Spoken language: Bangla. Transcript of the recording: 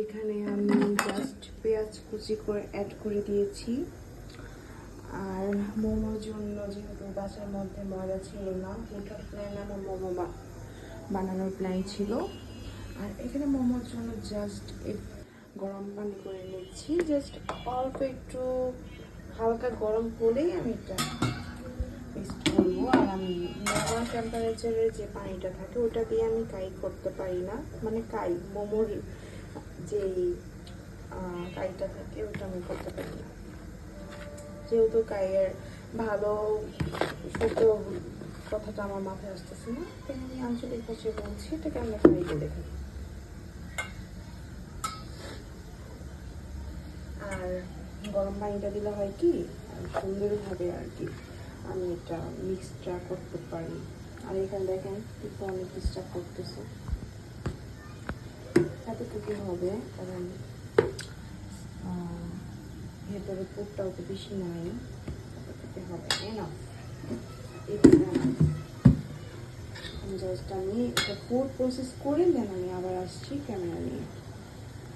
এখানে আমি জাস্ট পেঁয়াজ কুচি করে অ্যাড করে দিয়েছি। আর মোমোর জন্য যেহেতু বাসার মধ্যে ময়দা ছিল না, ওটার প্ল্যান আমার মোমো বানানোর প্ল্যান ছিল। আর এখানে মোমোর জন্য জাস্ট গরম পানি করে নিচ্ছি, জাস্ট অল্প একটু হালকা গরম হলেই আমি এটা মিক্সড করবো। আর আমি নর্মাল টেম্পারেচারের যে পানিটা থাকে ওটা দিয়ে আমি কাই করতে পারি না, মানে কাই মোমোর যেই কাইটা থাকে ওটা আমি করতে পারি না, যেহেতু কাইয়ের ভালো সত্য কথাটা আমার মাথায় আসতেছে না, তাই আমি আঞ্চলিক ভাষায় বলছি এটাকে আমরা কাই বলে থাকি। আর গরম পানিটা দিলে হয় কি সুন্দরভাবে আর কি আমি এটা মিক্সটা করতে পারি। আর এখানে দেখেন কিন্তু অনেক ডিস্টার্ব করতেছে, এতটুকু হবে কারণ ভেতরে পুরটাও তো বেশি নাই, এতটুকু হবে না। জাস্ট আমি এটা ফুড প্রসেস করে দেন আমি আবার আসছি ক্যামেরা নিয়ে।